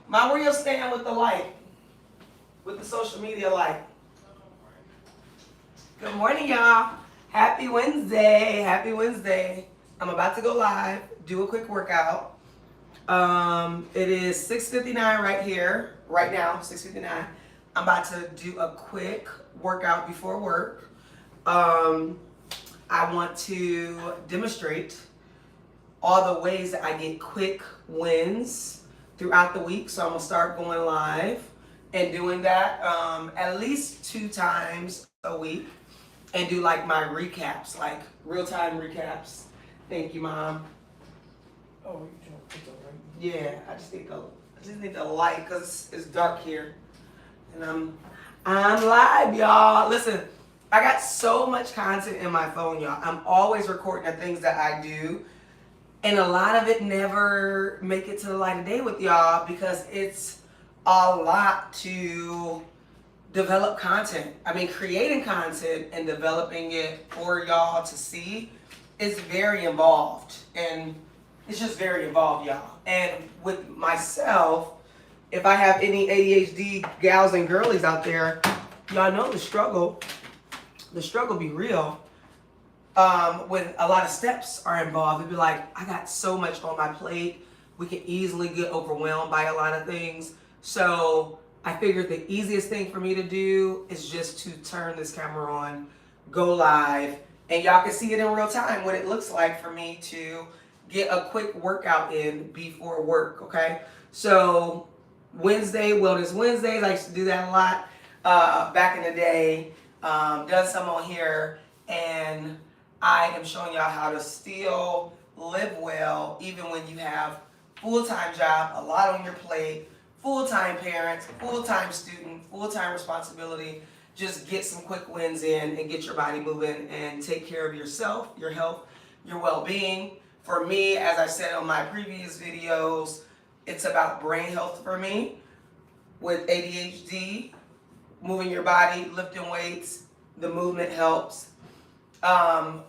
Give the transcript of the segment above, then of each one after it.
Ma, where you stand with the light? With the social media light? Good morning, y'all. Happy Wednesday. Happy Wednesday. I'm about to go live, do a quick workout. It is 6:59 right here, right now, 6:59. I'm about to do a quick workout before work. I want to demonstrate all the ways that I get quick wins throughout the week. So I'm gonna start going live and doing that at least 2 times a week, and do like my recaps, like real-time recaps. Thank you, Mom. Oh, yeah, I just need the light because it's dark here, and I'm live, y'all. Listen, I got so much content in my phone, y'all. I'm always recording the things that I do, and a lot of it never make it to the light of day with y'all because it's a lot to develop content. I mean, creating content and developing it for y'all to see is very involved, and it's just very involved, y'all. And with myself, if I have any ADHD gals and girlies out there, y'all know the struggle be real. When a lot of steps are involved, it'd be like, I got so much on my plate. We can easily get overwhelmed by a lot of things. So I figured the easiest thing for me to do is just to turn this camera on, go live, and y'all can see it in real time what it looks like for me to get a quick workout in before work, okay? So Wednesday, Wellness Wednesdays, I used to do that a lot back in the day. Done some on here, and I am showing y'all how to still live well even when you have full-time job, a lot on your plate, full-time parents, full-time student, full-time responsibility. Just get some quick wins in and get your body moving and take care of yourself, your health, your well-being. For me, as I said on my previous videos, it's about brain health for me. With ADHD, moving your body, lifting weights, the movement helps.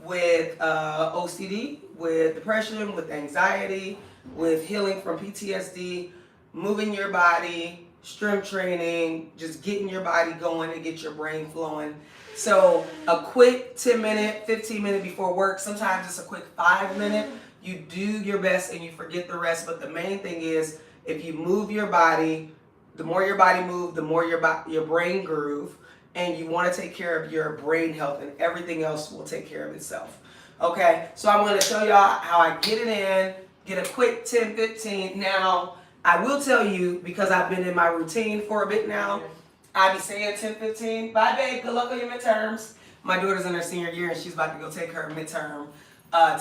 With OCD, with depression, with anxiety, with healing from PTSD, moving your body, strength training, just getting your body going and get your brain flowing. So a quick 10-minute, 15-minute before work, sometimes it's a quick 5-minute. You do your best and you forget the rest, but the main thing is if you move your body, the more your body moves, the more your brain groove, and you want to take care of your brain health, and everything else will take care of itself. Okay, so I'm going to show y'all how I get it in, get a quick 10, 15. Now, I will tell you, because I've been in my routine for a bit now, I be saying 10, 15. Bye, babe. Good luck on your midterms. My daughter's in her senior year, and she's about to go take her midterm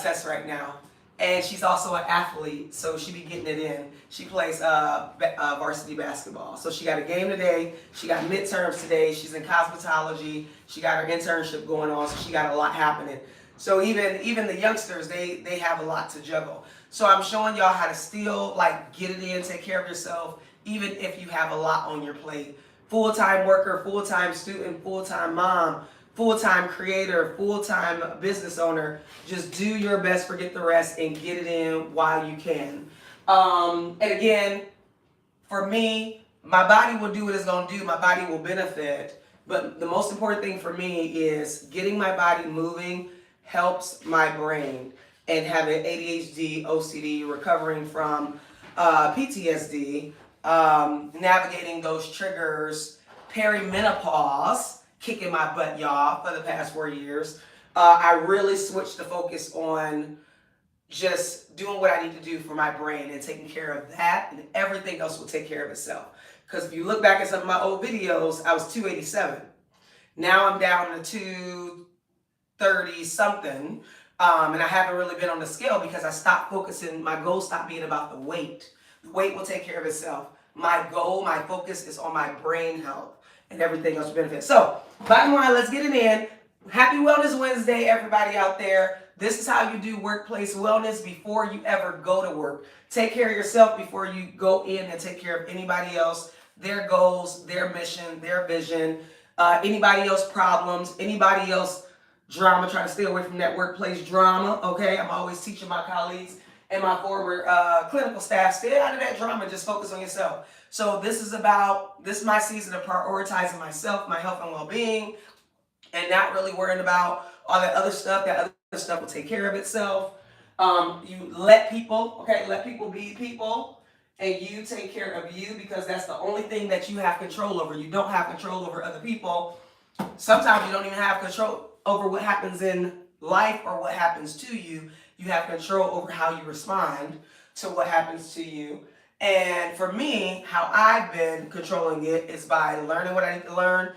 test right now. And she's also an athlete, so she be getting it in. She plays varsity basketball. So she got a game today. She got midterms today. She's in cosmetology. She got her internship going on, so she got a lot happening. So even the youngsters, they have a lot to juggle. So I'm showing y'all how to still get it in, take care of yourself, even if you have a lot on your plate. Full-time worker, full-time student, full-time mom, full-time creator, full-time business owner. Just do your best, forget the rest, and get it in while you can. And again, for me, my body will do what it's going to do. My body will benefit. But the most important thing for me is getting my body moving helps my brain. And having ADHD, OCD, recovering from PTSD, navigating those triggers, perimenopause, kicking my butt, y'all, for the past 4 years. I really switched the focus on just doing what I need to do for my brain and taking care of that, and everything else will take care of itself. Because if you look back at some of my old videos, I was 287. Now I'm down to 230 something, and I haven't really been on the scale because I stopped focusing. My goal stopped being about the weight. The weight will take care of itself. My goal, my focus is on my brain health, and everything else benefits. So, bottom line, let's get it in. Happy Wellness Wednesday, everybody out there. This is how you do workplace wellness before you ever go to work. Take care of yourself before you go in and take care of anybody else, their goals, their mission, their vision, anybody else problems, anybody else drama. Try to stay away from that workplace drama, okay? I'm always teaching my colleagues, and my former clinical staff. Stay out of that drama, just focus on yourself. So this is my season of prioritizing myself, my health and well-being, and not really worrying about all that other stuff. That other stuff will take care of itself. You let people be people, and you take care of you, because that's the only thing that you have control over. You don't have control over other people. Sometimes you don't even have control over what happens in life or what happens to you. You have control over how you respond to what happens to you. And for me, how I've been controlling it is by learning what I need to learn,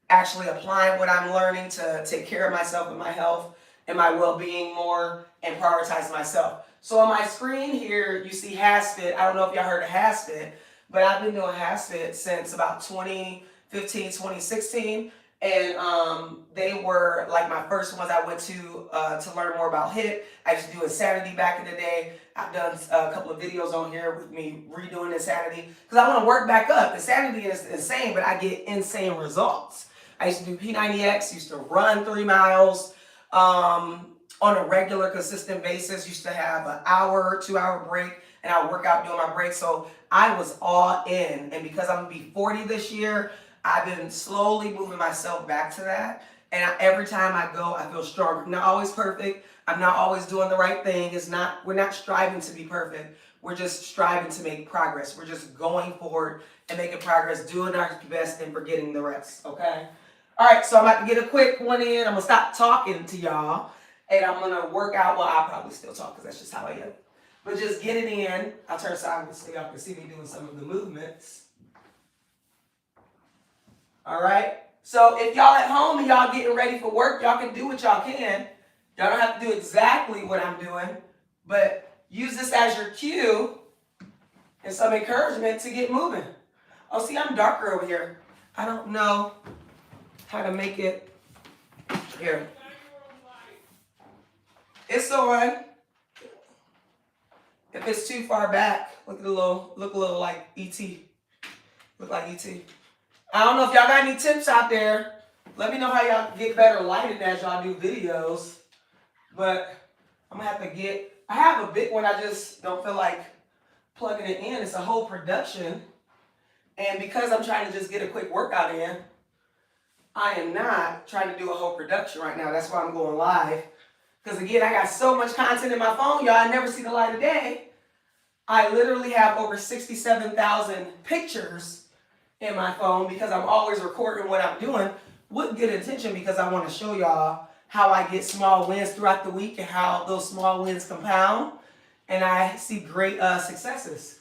actually applying what I'm learning to take care of myself and my health and my well-being more, and prioritize myself. So on my screen here, you see HasFit. I don't know if y'all heard of HasFit, but I've been doing HasFit since about 2015, 2016. And they were like my first ones I went to learn more about HIIT. I used to do Insanity back in the day. I've done a couple of videos on here with me redoing Insanity because I want to work back up. Insanity is insane, but I get insane results. I used to do P90X, used to run 3 miles on a regular, consistent basis. Used to have an hour, 2-hour break, and I would work out during my break. So I was all in. And because I'm going to be 40 this year, I've been slowly moving myself back to that. And every time I go, I feel stronger. Not always perfect. I'm not always doing the right thing. We're not striving to be perfect. We're just striving to make progress. We're just going forward and making progress, doing our best and forgetting the rest, okay? All right, so I'm about to get a quick one in. I'm going to stop talking to y'all, and I'm going to work out. Well, I'll probably still talk because that's just how I am. But just get it in. I'll turn sideways so y'all can see me doing some of the movements. All right, so if y'all at home and y'all getting ready for work, y'all can do what y'all can. Y'all don't have to do exactly what I'm doing, but use this as your cue and some encouragement to get moving. Oh, see, I'm darker over here. I don't know how to make it here. It's on. If it's too far back, look a little like E.T. Look like E.T. I don't know if y'all got any tips out there. Let me know how y'all get better lighting as y'all do videos. But I'm gonna have to I have a big one, I just don't feel like plugging it in. It's a whole production. And because I'm trying to just get a quick workout in, I am not trying to do a whole production right now. That's why I'm going live. Because again, I got so much content in my phone, y'all. I never see the light of day. I literally have over 67,000 pictures in my phone because I'm always recording what I'm doing with good intention, because I want to show y'all how I get small wins throughout the week and how those small wins compound and I see great successes.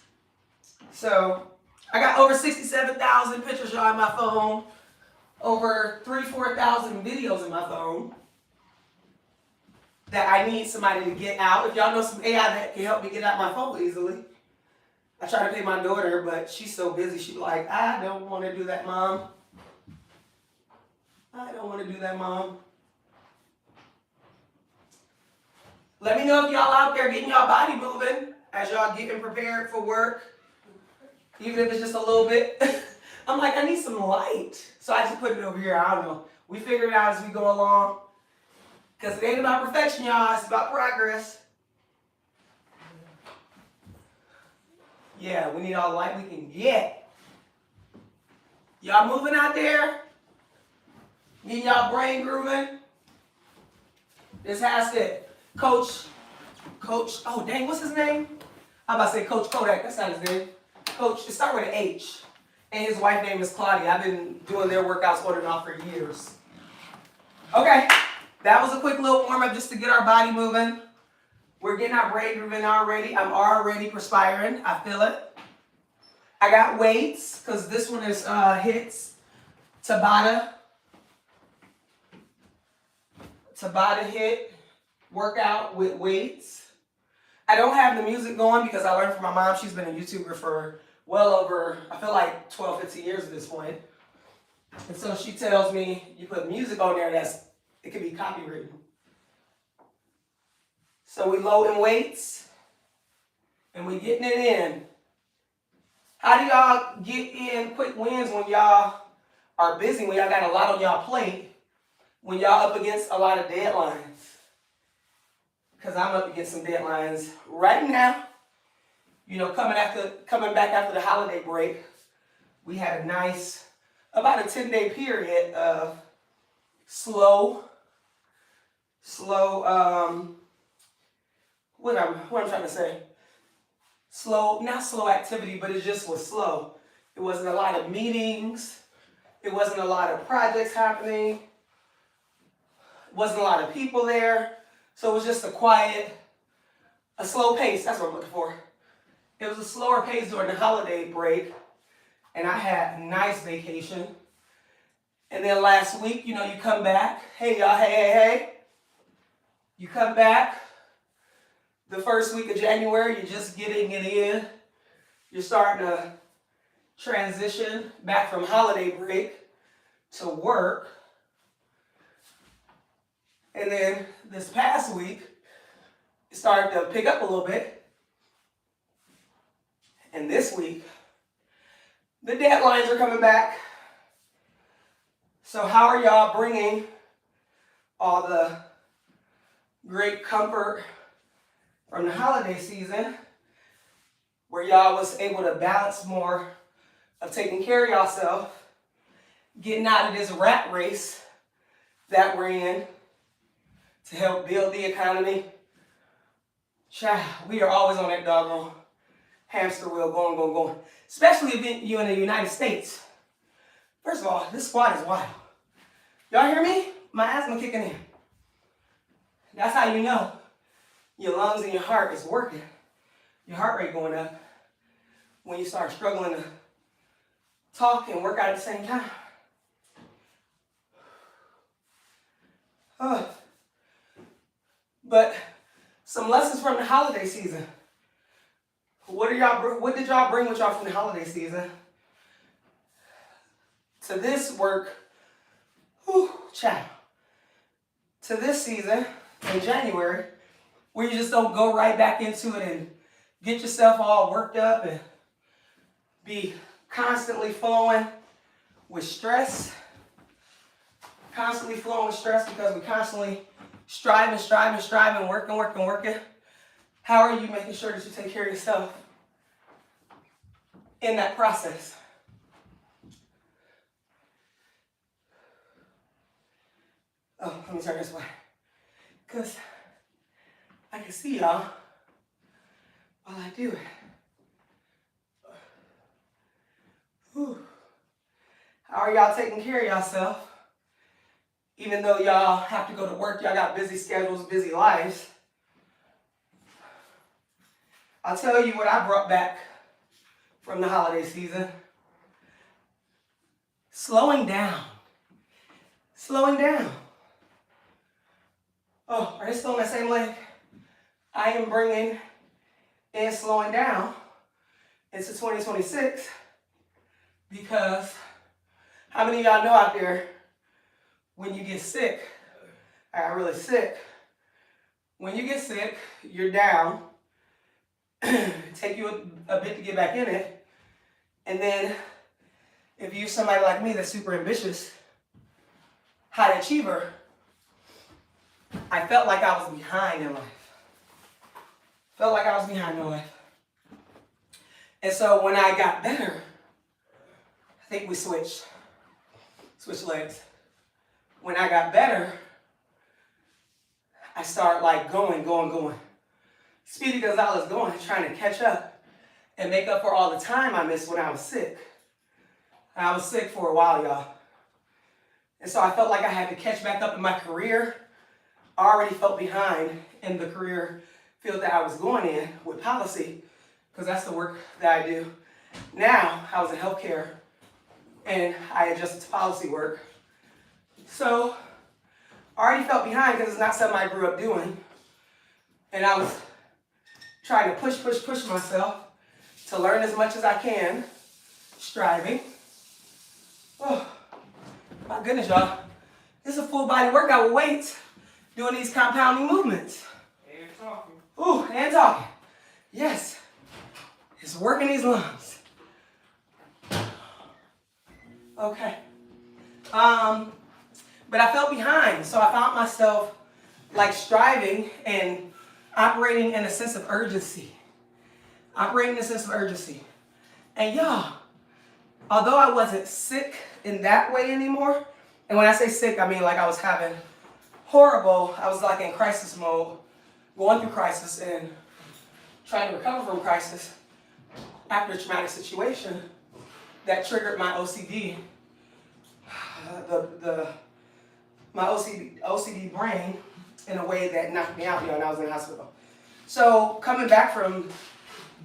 So I got over 67,000 pictures, y'all, in my phone, over 4,000 videos in my phone that I need somebody to get out. If y'all know some AI that can help me get out my phone easily. I try to pay my daughter, but she's so busy. She's like, I don't want to do that, Mom. I don't want to do that, Mom. Let me know if y'all out there getting y'all body moving as y'all getting prepared for work, even if it's just a little bit. I'm like, I need some light. So I just put it over here. I don't know. We figure it out as we go along. Because it ain't about perfection, y'all. It's about progress. Yeah, we need all the light we can get. Y'all moving out there? Getting y'all brain grooving? This has it. Coach, oh dang, what's his name? I'm about to say Coach Kodak, that's not his name. Coach, it starts with an H. And his wife's name is Claudia. I've been doing their workouts on and off for years. Okay, that was a quick little warm-up just to get our body moving. We're getting our brain grooving already. I'm already perspiring. I feel it. I got weights, because this one is HIIT's Tabata HIIT workout with weights. I don't have the music going because I learned from my mom. She's been a YouTuber for well over, I feel like 12, 15 years at this point. And so she tells me, you put music on there, it can be copywritten. So we loading weights and we getting it in. How do y'all get in quick wins when y'all are busy, when y'all got a lot on y'all plate, when y'all up against a lot of deadlines? because I'm up against some deadlines right now. You know, coming back after the holiday break, we had a nice, about a 10-day period of slow, what I'm trying to say, not slow activity, but it just was slow. It wasn't a lot of meetings. It wasn't a lot of projects happening. Wasn't a lot of people there. So it was just a slow pace. That's what I'm looking for. It was a slower pace during the holiday break. And I had a nice vacation. And then last week, you know, you come back. Hey, y'all, hey. You come back. The first week of January, you're just getting it in. You're starting to transition back from holiday break to work. And then this past week, it started to pick up a little bit. And this week, the deadlines are coming back. So how are y'all bringing all the great comfort from the holiday season, where y'all was able to balance more of taking care of yourself, getting out of this rat race that we're in to help build the economy? Child, we are always on that doggone hamster wheel going. Especially if you're in the United States. First of all, this squat is wild. Y'all hear me? My asthma kicking in. That's how you know your lungs and your heart is working. Your heart rate going up when you start struggling to talk and work out at the same time. But some lessons from the holiday season. What did y'all bring with y'all from the holiday season to this work? Child. To this season in January, where you just don't go right back into it and get yourself all worked up and be constantly flowing with stress. Constantly flowing with stress because we constantly striving, working. How are you making sure that you take care of yourself in that process? Oh, let me turn this way. Because I can see y'all while I do it. How are y'all taking care of yourself? Even though y'all have to go to work, y'all got busy schedules, busy lives. I'll tell you what I brought back from the holiday season. Slowing down. Oh, are they still on that same leg? I am bringing in slowing down into 2026 because how many of y'all know out there when you get sick, I got really sick. When you get sick, you're down. Take you a bit to get back in it. And then if you're somebody like me that's super ambitious, high achiever, I felt like I was behind in life. And so when I got better, I think we switched legs. When I got better, I started like going. Speedy Gonzalez going, trying to catch up and make up for all the time I missed when I was sick. I was sick for a while, y'all. And so I felt like I had to catch back up in my career. I already felt behind in the career field that I was going in with policy, because that's the work that I do. Now, I was in healthcare, and I adjusted to policy work. So, I already felt behind because it's not something I grew up doing. And I was trying to push myself to learn as much as I can, striving. Oh, my goodness, y'all. This is a full body workout with weights, doing these compounding movements. And talking. Ooh, and talking. Yes. It's working these lungs. Okay. But I felt behind, so I found myself like striving and operating in a sense of urgency. Operating in a sense of urgency. And y'all, although I wasn't sick in that way anymore, and when I say sick, I mean like I was having horrible, I was like in crisis mode, going through crisis and trying to recover from crisis after a traumatic situation that triggered my OCD, my OCD brain in a way that knocked me out, and I was in the hospital. So coming back from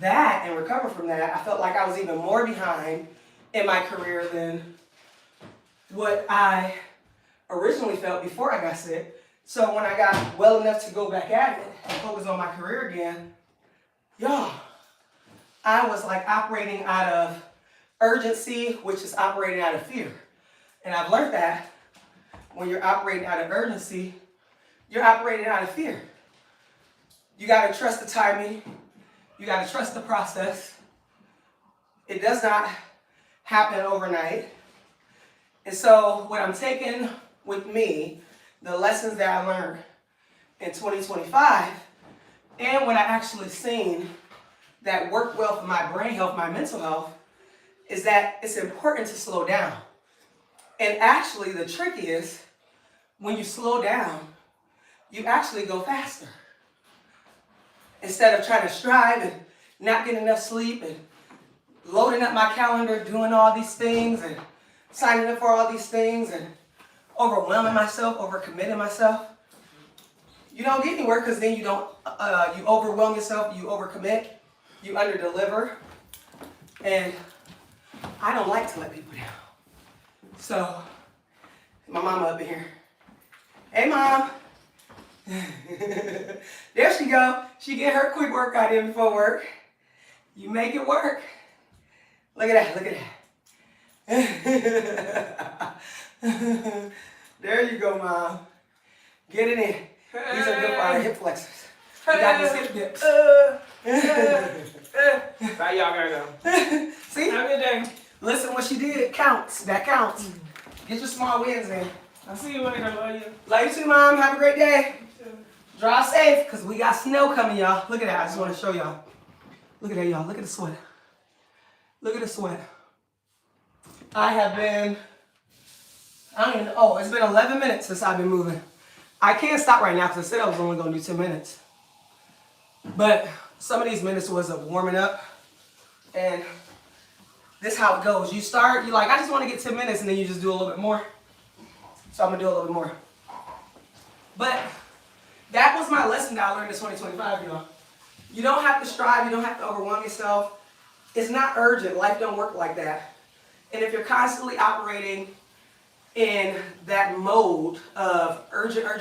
that and recover from that, I felt like I was even more behind in my career than what I originally felt before I got sick. So when I got well enough to go back at it and focus on my career again, y'all, I was like operating out of urgency, which is operating out of fear. And I've learned that when you're operating out of urgency, you're operating out of fear. You got to trust the timing. You got to trust the process. It does not happen overnight. And so what I'm taking with me, the lessons that I learned in 2025, and what I actually seen that work well for my brain health, my mental health, is that it's important to slow down. And actually the trick is, when you slow down, you actually go faster. Instead of trying to strive and not getting enough sleep and loading up my calendar, doing all these things and signing up for all these things and overwhelming myself, overcommitting myself, you don't get anywhere because then you overwhelm yourself, you overcommit, you underdeliver, and I don't like to let people down. So, my mama up in here. Hey, Mom. There she go. She get her quick workout in before work. You make it work. Look at that, look at that. There you go, Mom. Get it in. These are good for our hip flexors. We got these hip dips. Bye, y'all gotta go. See? Have a good day. Listen, what she did counts. That counts. Get your small wins in. I'll see you later. Love you. Love you too, Mom. Have a great day. Drive safe, because we got snow coming, y'all. Look at that. I just want to show y'all. Look at that, y'all. Look at the sweat. Look at the sweat. I have been, it's been 11 minutes since I've been moving. I can't stop right now because I said I was only going to do 10 minutes. But some of these minutes was of warming up. And this is how it goes. You start, you're like, I just want to get 10 minutes, and then you just do a little bit more. So I'm going to do a little bit more. But that was my lesson that I learned in 2025, y'all. You don't have to strive. You don't have to overwhelm yourself. It's not urgent. Life don't work like that. And if you're constantly operating in that mode of urgent, I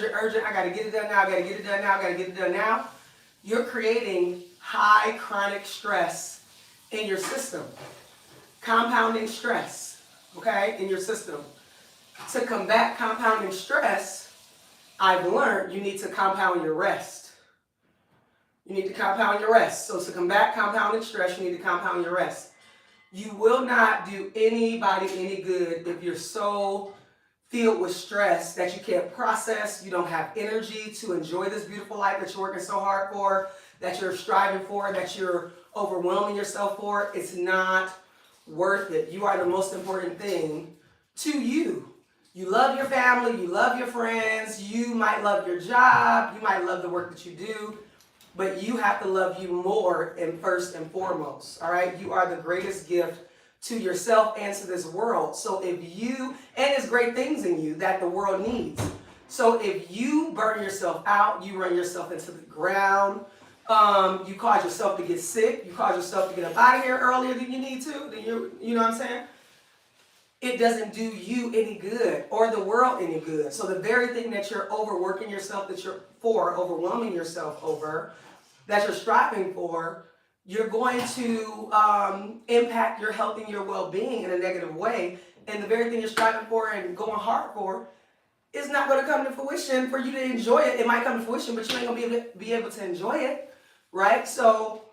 got to get it done now, I got to get it done now, I got to get it done now, you're creating high chronic stress in your system. Compounding stress, okay, in your system. To combat compounding stress, I've learned you need to compound your rest. You need to compound your rest. So to combat compounding stress, you need to compound your rest. You will not do anybody any good if you're so filled with stress that you can't process, you don't have energy to enjoy this beautiful life that you're working so hard for, that you're striving for, that you're overwhelming yourself for. It's not worth it. You are the most important thing to you. You love your family, you love your friends, you might love your job, you might love the work that you do, but you have to love you more and first and foremost, all right? You are the greatest gift to yourself and to this world. So if you, and there's great things in you that the world needs. So if you burn yourself out, you run yourself into the ground, you cause yourself to get sick, you cause yourself to get up out of here earlier than you need to, then you know what I'm saying? It doesn't do you any good or the world any good. So the very thing that you're overworking yourself, that you're overwhelming yourself over, that you're striving for, you're going to impact your health and your well-being in a negative way. And the very thing you're striving for and going hard for is not going to come to fruition for you to enjoy it. It might come to fruition, but you ain't going to be able to enjoy it, right? So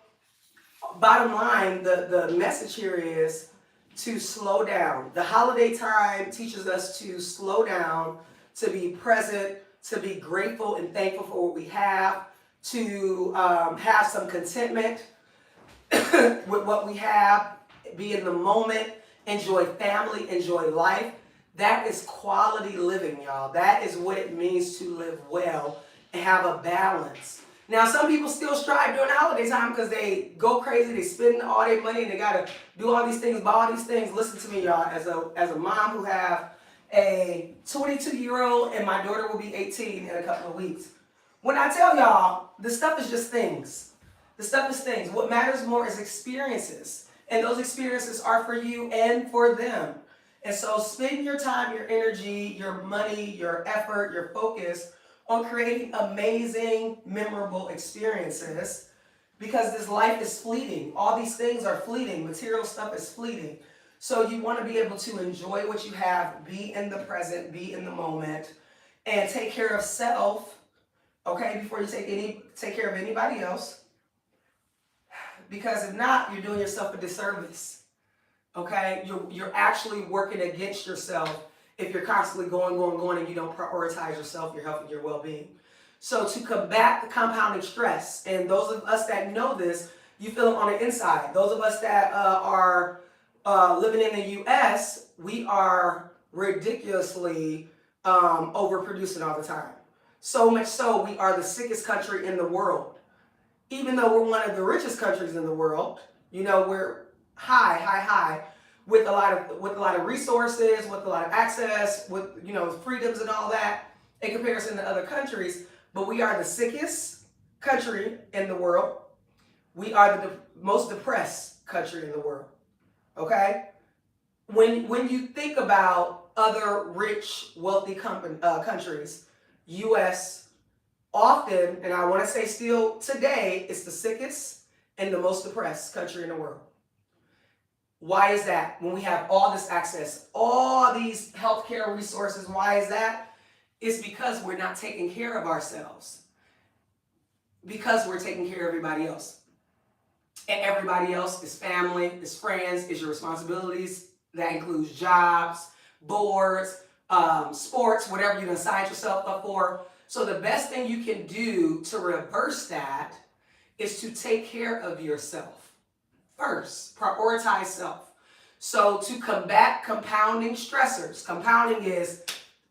bottom line, the message here is to slow down. The holiday time teaches us to slow down, to be present, to be grateful and thankful for what we have, to have some contentment with what we have, be in the moment, enjoy family, enjoy life. That is quality living, y'all. That is what it means to live well and have a balance. Now, some people still strive during the holiday time because they go crazy, they spend all their money, and they gotta do all these things, buy all these things. Listen to me, y'all. As a mom who have a 22-year-old and my daughter will be 18 in a couple of weeks. When I tell y'all, this stuff is just things. The stuff is things. What matters more is experiences. And those experiences are for you and for them. And so spend your time, your energy, your money, your effort, your focus on creating amazing, memorable experiences, because this life is fleeting. All these things are fleeting. Material stuff is fleeting. So you want to be able to enjoy what you have, be in the present, be in the moment, and take care of self, okay, before you take care of anybody else. Because if not, you're doing yourself a disservice. Okay? You're actually working against yourself if you're constantly going, and you don't prioritize yourself, your health, and your well-being. So to combat the compounding stress, and those of us that know this, you feel it on the inside. Those of us that are living in the U.S., we are ridiculously overproducing all the time. So much so, we are the sickest country in the world. Even though we're one of the richest countries in the world, you know, we're high with a lot of resources, with a lot of access, with, you know, freedoms and all that in comparison to other countries. But we are the sickest country in the world. We are the most depressed country in the world. Okay? When you think about other rich, wealthy countries, U.S. often, and I want to say still today, it's the sickest and the most depressed country in the world. Why is that? When we have all this access, all these healthcare resources, why is that? It's because we're not taking care of ourselves. Because we're taking care of everybody else. And everybody else is family, is friends, is your responsibilities. That includes jobs, boards, sports, whatever you can sign yourself up for. So the best thing you can do to reverse that is to take care of yourself first. Prioritize self. So to combat compounding stressors, compounding is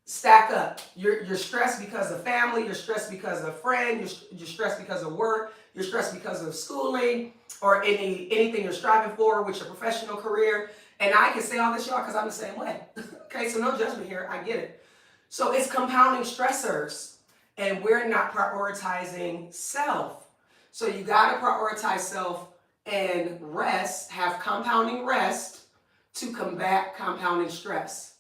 stack up. You're stressed because of family, you're stressed because of a friend, you're stressed because of work, you're stressed because of schooling, or anything you're striving for with your professional career. And I can say all this, y'all, because I'm the same way. Okay, so no judgment here, I get it. So it's compounding stressors, and we're not prioritizing self. So you gotta prioritize self and rest, have compounding rest to combat compounding stress.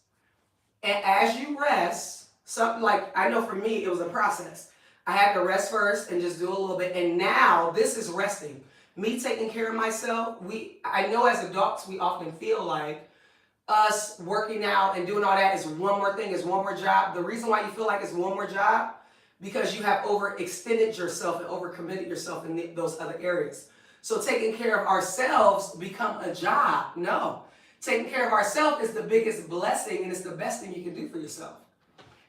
And as you rest, something like, I know for me, it was a process. I had to rest first and just do a little bit. And now this is resting. Me taking care of myself, I know as adults, we often feel like us working out and doing all that is one more thing, is one more job. The reason why you feel like it's one more job, because you have overextended yourself and overcommitted yourself in those other areas. So taking care of ourselves become a job. No. Taking care of ourselves is the biggest blessing, and it's the best thing you can do for yourself.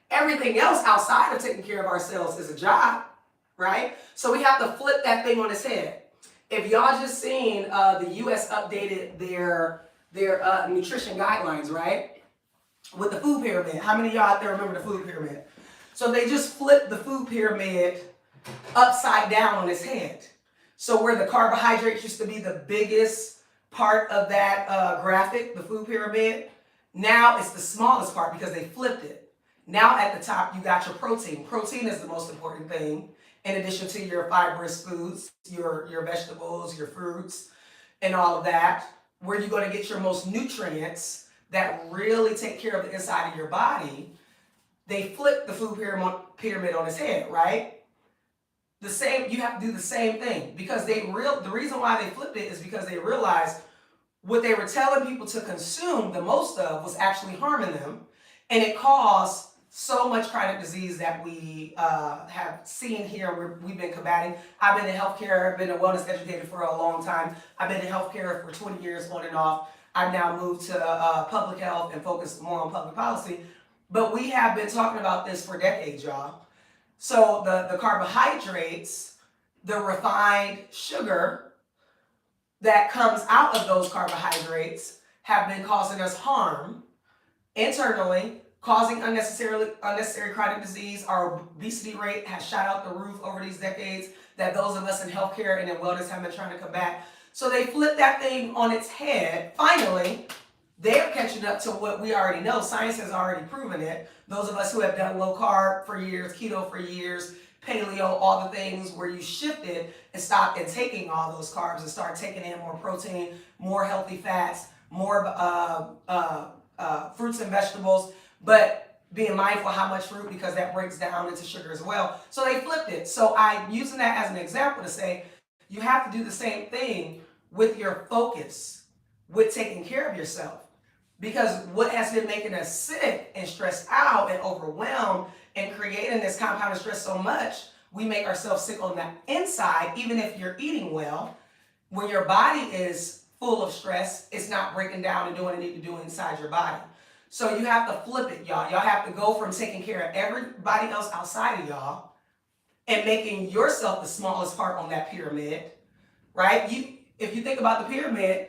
Everything else outside of taking care of ourselves is a job, right? So we have to flip that thing on its head. If y'all just seen the U.S. updated their nutrition guidelines, right? With the food pyramid. How many of y'all out there remember the food pyramid? So they just flipped the food pyramid upside down on its head. So where the carbohydrates used to be the biggest part of that graphic, the food pyramid, now it's the smallest part because they flipped it. Now at the top, you got your protein. Protein is the most important thing, in addition to your fibrous foods, your vegetables, your fruits, and all of that, where you're going to get your most nutrients that really take care of the inside of your body. They flipped the food pyramid on its head, right? You have to do the same thing, because the reason why they flipped it is because they realized what they were telling people to consume the most of was actually harming them, and it caused so much chronic disease that we have seen here. We've been combating. I've been in healthcare, been a wellness educator for a long time. I've been in healthcare for 20 years on and off. I've now moved to public health and focused more on public policy. But we have been talking about this for decades, y'all. So the carbohydrates the refined sugar that comes out of those carbohydrates have been causing us harm internally, causing unnecessary chronic disease. Our obesity rate has shot out the roof over these decades that those of us in healthcare and in wellness have been trying to combat. So they flipped that thing on its head. Finally, they're catching up to what we already know. Science has already proven it. Those of us who have done low carb for years, keto for years, paleo, all the things where you shifted and stopped and taking all those carbs and start taking in more protein, more healthy fats, more fruits and vegetables, but being mindful how much fruit, because that breaks down into sugar as well. So they flipped it. So I'm using that as an example to say you have to do the same thing with your focus, with taking care of yourself. Because what has been making us sick and stressed out and overwhelmed and creating this compounded stress so much, we make ourselves sick on the inside, even if you're eating well. When your body is full of stress, it's not breaking down and doing what it needs to do inside your body. So you have to flip it, y'all. Y'all have to go from taking care of everybody else outside of y'all and making yourself the smallest part on that pyramid, right? If you think about the pyramid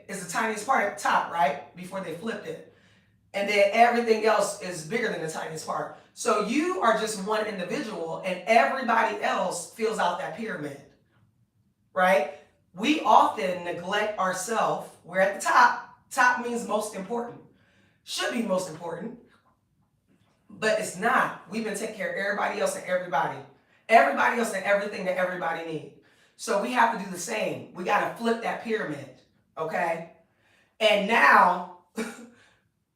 is the tiniest part at the top, right? Before they flipped it. And then everything else is bigger than the tiniest part. So you are just one individual and everybody else fills out that pyramid, right? We often neglect ourselves. We're at the top. Top means most important. Should be most important, but it's not. We've been taking care of everybody else and everybody else and everything that everybody needs. So we have to do the same. We got to flip that pyramid, okay? And now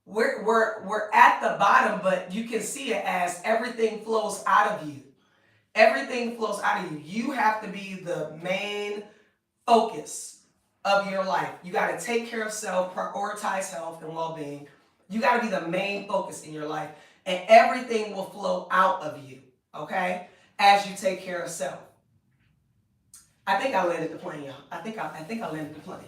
we're at the bottom, but you can see it as everything flows out of you. Everything flows out of you. You have to be the main focus of your life. You got to take care of self, prioritize health and well-being. You got to be the main focus in your life, and everything will flow out of you, okay, as you take care of self. I think I landed the plane, y'all. I think I landed the plane.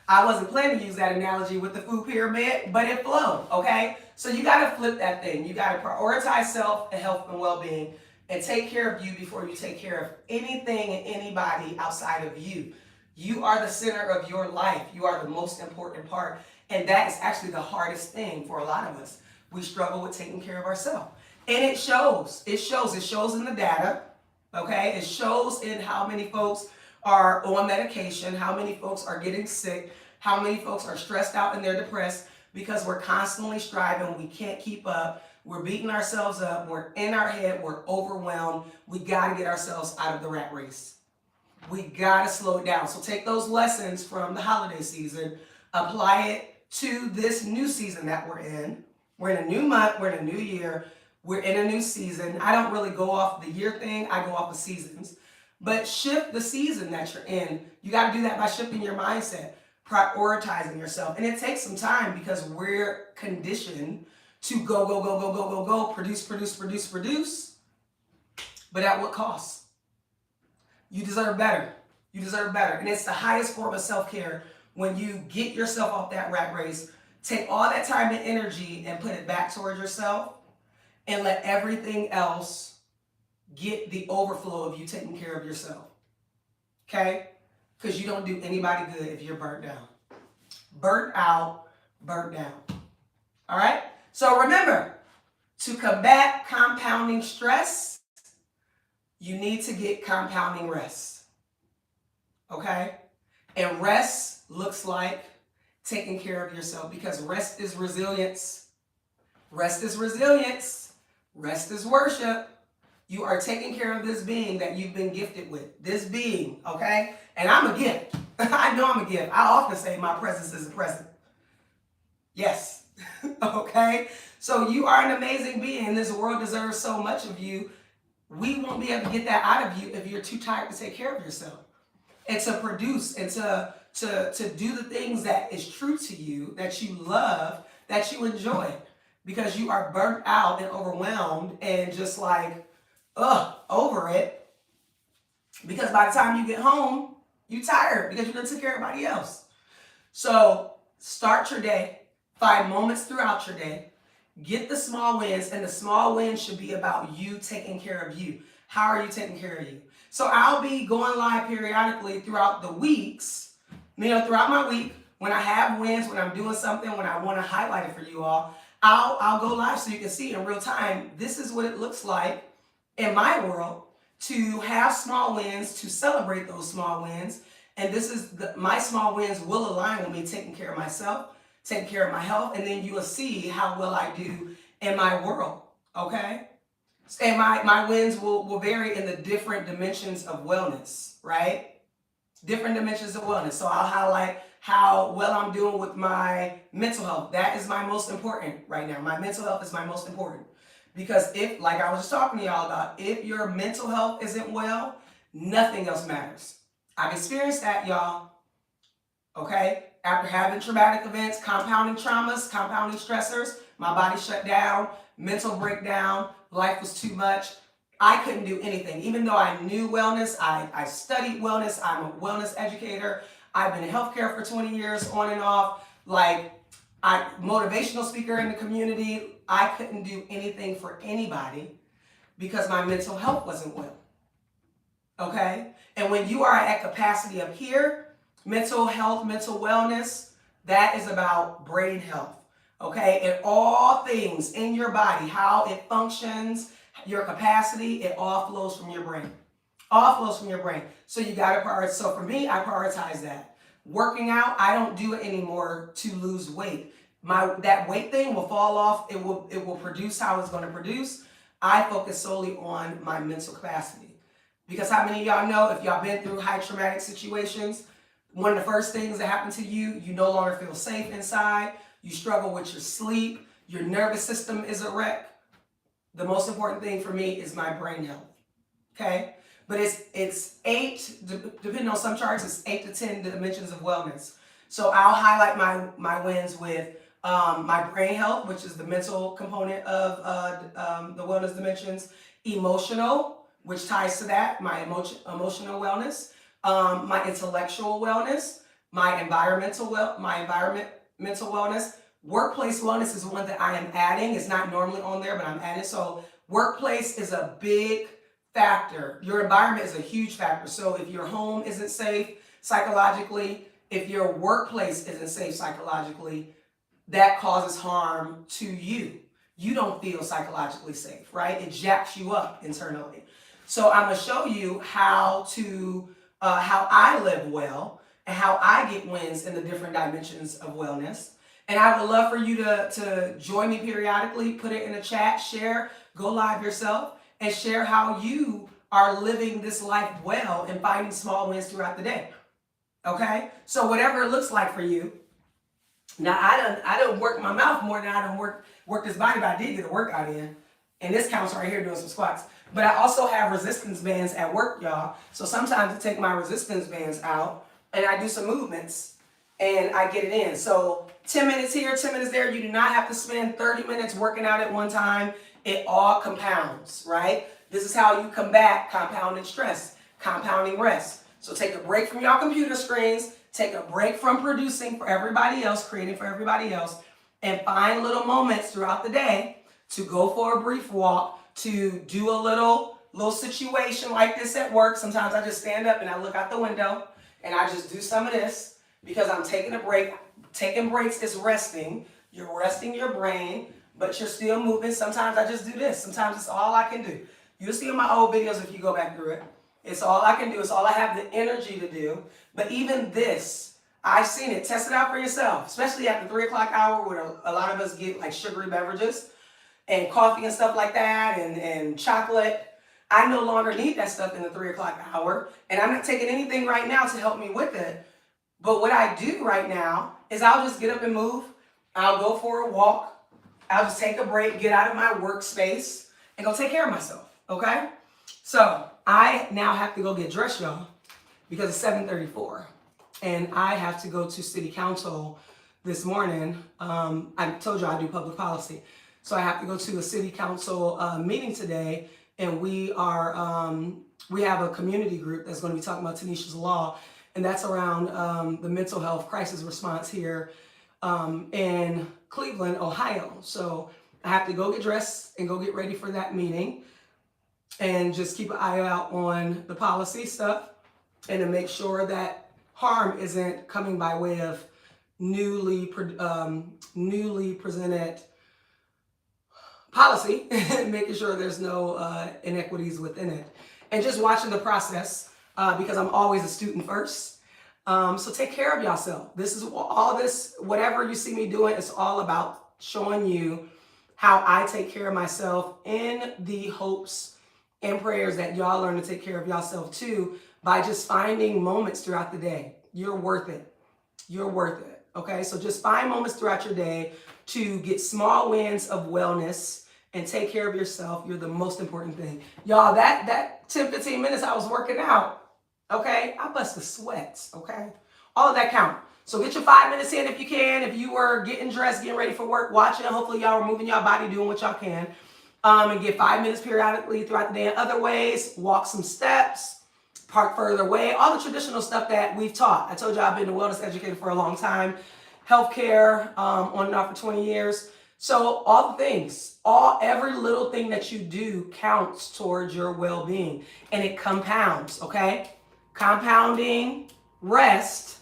I wasn't planning to use that analogy with the food pyramid, but it flowed, okay? So you got to flip that thing. You got to prioritize self and health and well-being and take care of you before you take care of anything and anybody outside of you. You are the center of your life. You are the most important part. And that is actually the hardest thing for a lot of us. We struggle with taking care of ourselves. And it shows. It shows in the data, okay? It shows in how many folks are on medication, how many folks are getting sick, how many folks are stressed out and they're depressed because we're constantly striving. We can't keep up. We're beating ourselves up. We're in our head. We're overwhelmed. We got to get ourselves out of the rat race. We got to slow it down. So take those lessons from the holiday season, apply it to this new season that we're in. We're in a new month. We're in a new year. We're in a new season. I don't really go off the year thing. I go off the seasons. But shift the season that you're in. You got to do that by shifting your mindset, prioritizing yourself. And it takes some time because we're conditioned to go, produce. But at what cost? You deserve better. You deserve better. And it's the highest form of self-care when you get yourself off that rat race, take all that time and energy and put it back towards yourself and let everything else get the overflow of you taking care of yourself. Okay? Because you don't do anybody good if you're burnt down. Burnt out, burnt down. All right? So remember, to combat compounding stress, you need to get compounding rest. Okay? And rest looks like taking care of yourself because rest is resilience. Rest is resilience. Rest is worship. You are taking care of this being that you've been gifted with. This being, okay? And I'm a gift. I know I'm a gift. I often say my presence is a present. Yes. Okay? So you are an amazing being. This world deserves so much of you. We won't be able to get that out of you if you're too tired to take care of yourself. And to produce and to do the things that is true to you, that you love, that you enjoy. Because you are burnt out and overwhelmed and just like, over it. Because by the time you get home, you're tired because you done took care of everybody else. So start your day. Find moments throughout your day. Get the small wins, and the small wins should be about you taking care of you. How are you taking care of you? So I'll be going live periodically throughout the weeks, throughout my week. When I have wins, when I'm doing something, when I want to highlight it for you all, I'll go live so you can see in real time. This is what it looks like in my world to have small wins, to celebrate those small wins. And this is my small wins will align with me taking care of myself, taking care of my health, and then you will see how well I do in my world, okay? And my wins will vary in the different dimensions of wellness, right? Different dimensions of wellness. So I'll highlight how well I'm doing with my mental health. That is my most important right now. My mental health is my most important. Because if, like I was just talking to y'all about, if your mental health isn't well, nothing else matters. I've experienced that, y'all. Okay? After having traumatic events, compounding traumas, compounding stressors, my body shut down, mental breakdown, life was too much. I couldn't do anything. Even though I knew wellness, I studied wellness, I'm a wellness educator, I've been in healthcare for 20 years, on and off, motivational speaker in the community. I couldn't do anything for anybody because my mental health wasn't well. Okay? And when you are at capacity up here, mental health, mental wellness, that is about brain health. Okay? And all things in your body, how it functions, your capacity, it all flows from your brain. All flows from your brain. So you got to prioritize. So for me, I prioritize that. Working out, I don't do it anymore to lose weight. That weight thing will fall off. It will produce how it's going to produce. I focus solely on my mental capacity. Because how many of y'all know, if y'all been through high traumatic situations, one of the first things that happen to you, you no longer feel safe inside. You struggle with your sleep. Your nervous system is a wreck. The most important thing for me is my brain health. Okay? But it's 8, depending on some charts, it's 8 to 10 dimensions of wellness. So I'll highlight my wins with my brain health, which is the mental component of the wellness dimensions. Emotional, which ties to that, my emotional wellness. My intellectual wellness, my environmental wellness. Workplace wellness is one that I am adding. It's not normally on there, but I'm adding. So workplace is a big factor. Your environment is a huge factor. So if your home isn't safe psychologically, if your workplace isn't safe psychologically, that causes harm to you. You don't feel psychologically safe, right? It jacks you up internally. So I'm going to show you how I live well and how I get wins in the different dimensions of wellness. And I would love for you to join me periodically, put it in the chat, share, go live yourself, and share how you are living this life well and finding small wins throughout the day. Okay? So whatever it looks like for you. Now, I don't work my mouth more than I don't work this body, but I did get a workout in. And this counts right here doing some squats. But I also have resistance bands at work, y'all. So sometimes I take my resistance bands out and I do some movements and I get it in. So 10 minutes here, 10 minutes there. You do not have to spend 30 minutes working out at one time. It all compounds, right? This is how you combat compounding stress, compounding rest. So take a break from your computer screens, take a break from producing for everybody else, creating for everybody else, and find little moments throughout the day to go for a brief walk, to do a little situation like this at work. Sometimes I just stand up and I look out the window and I just do some of this because I'm taking a break. Taking breaks is resting. You're resting your brain, but you're still moving. Sometimes I just do this. Sometimes it's all I can do. You'll see in my old videos if you go back through it. It's all I can do. It's all I have the energy to do. But even this, I've seen it. Test it out for yourself, especially at the 3 o'clock hour where a lot of us get like sugary beverages and coffee and stuff like that and chocolate. I no longer need that stuff in the 3 o'clock hour. And I'm not taking anything right now to help me with it. But what I do right now is I'll just get up and move. I'll go for a walk. I'll just take a break, get out of my workspace, and go take care of myself, okay? So I now have to go get dressed, y'all, because it's 7:34. And I have to go to city council this morning. I told you I do public policy. So I have to go to a city council meeting today, and we have a community group that's going to be talking about Tanisha's Law, and that's around the mental health crisis response here in Cleveland, Ohio. So I have to go get dressed and go get ready for that meeting. and just keep an eye out on the policy stuff and to make sure that harm isn't coming by way of newly presented policy, making sure there's no inequities within it, and just watching the process because I'm always a student first. So take care of yourself. This is all this, whatever you see me doing, it's all about showing you how I take care of myself in the hopes and prayers that y'all learn to take care of yourself too by just finding moments throughout the day. You're worth it. You're worth it. Okay, so just find moments throughout your day to get small wins of wellness and take care of yourself. You're the most important thing. Y'all, that 10, 15 minutes I was working out, okay, I bust the sweats, okay? All of that count. So get your 5 minutes in if you can. If you were getting dressed, getting ready for work, watching, hopefully y'all are moving your body, doing what y'all can. And get 5 minutes periodically throughout the day. In other ways, walk some steps, park further away, all the traditional stuff that we've taught. I told you I've been a wellness educator for a long time, healthcare on and off for 20 years. So all the things, every little thing that you do counts towards your well-being, and it compounds, okay? Compounding rest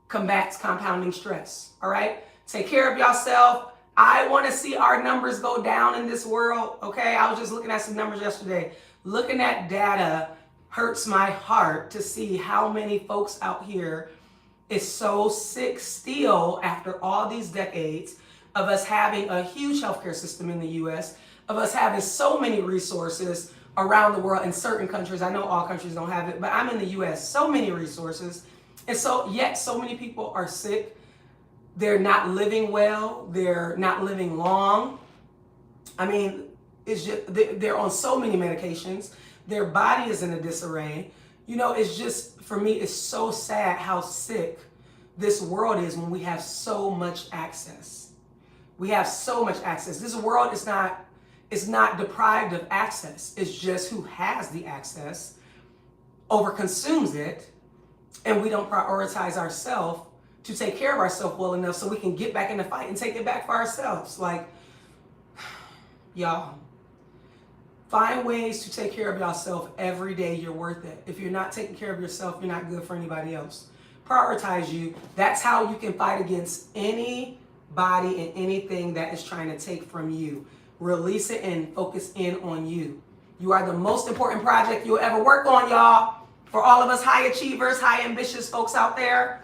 combats compounding stress, all right? Take care of yourself. I want to see our numbers go down in this world, okay? I was just looking at some numbers yesterday. Looking at data hurts my heart to see how many folks out here is so sick still after all these decades of us having a huge healthcare system in the U.S., of us having so many resources around the world in certain countries. I know all countries don't have it, but I'm in the U.S., so many resources. And so yet so many people are sick. They're not living well. They're not living long. I mean, it's just, they're on so many medications. Their body is in a disarray. You know, it's just, for me, it's so sad how sick this world is when we have so much access. We have so much access. This world is not deprived of access. It's just who has the access overconsumes it, and we don't prioritize ourselves to take care of ourselves well enough so we can get back in the fight and take it back for ourselves. Like, y'all, find ways to take care of yourself every day. You're worth it. If you're not taking care of yourself, you're not good for anybody else. Prioritize you. That's how you can fight against anybody and anything that is trying to take from you. Release it and focus in on you. You are the most important project you'll ever work on, y'all. For all of us high achievers, high ambitious folks out there,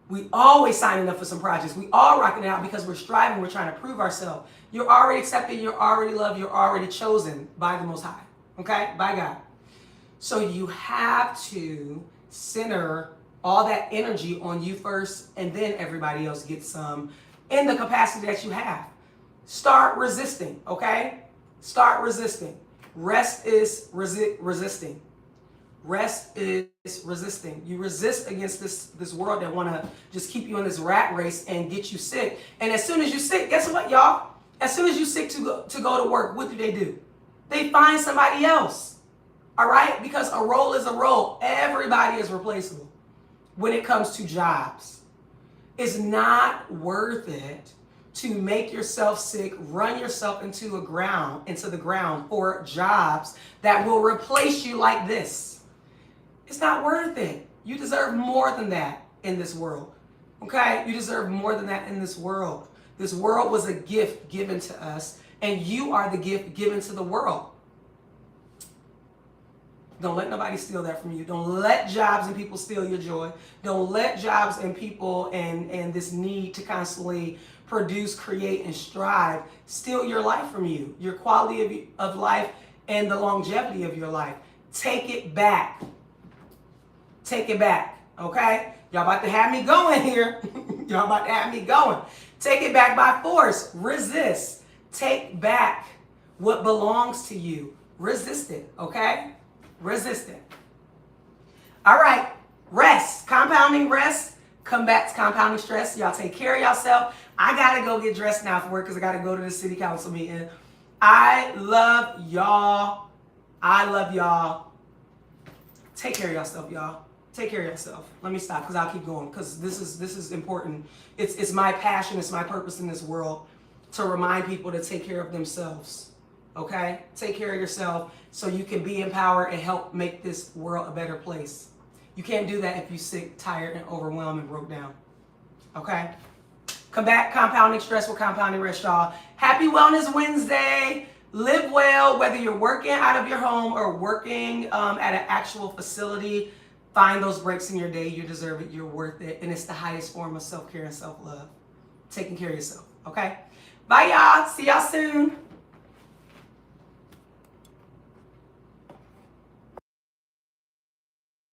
we always signing up for some projects. We all rocking it out because we're striving. We're trying to prove ourselves. You're already accepted. You're already loved. You're already chosen by the Most High. Okay? By God. So you have to center all that energy on you first, and then everybody else gets some in the capacity that you have. Start resisting, okay? Start resisting. Rest is resisting. Rest is resisting. You resist against this world that want to just keep you in this rat race and get you sick. And as soon as you're sick, guess what, y'all? As soon as you're sick to go to work, what do? They find somebody else, all right? Because a role is a role. Everybody is replaceable when it comes to jobs. It's not worth it to make yourself sick, run yourself into the ground for jobs that will replace you like this. It's not worth it. You deserve more than that in this world. Okay? You deserve more than that in this world. This world was a gift given to us, and you are the gift given to the world. Don't let nobody steal that from you. Don't let jobs and people steal your joy. Don't let jobs and people and this need to constantly produce, create, and strive steal your life from you, your quality of life, and the longevity of your life. Take it back. Take it back, okay? Y'all about to have me going here. Y'all about to have me going. Take it back by force. Resist. Take back what belongs to you. Resist it, okay? Resist it. All right, rest. Compounding rest combats compounding stress. Y'all take care of yourself. I got to go get dressed now for work because I got to go to the city council meeting. I love y'all. I love y'all. Take care of yourself, y'all. Take care of yourself. Let me stop because I'll keep going because this is important. It's my passion. It's my purpose in this world to remind people to take care of themselves. Okay? Take care of yourself so you can be empowered and help make this world a better place. You can't do that if you're sick, tired, and overwhelmed and broke down. Okay? Combat compounding stress with compounding rest, y'all. Happy Wellness Wednesday. Live well, whether you're working out of your home or working at an actual facility. Find those breaks in your day. You deserve it. You're worth it. And it's the highest form of self-care and self-love. Taking care of yourself. Okay? Bye, y'all. See y'all soon.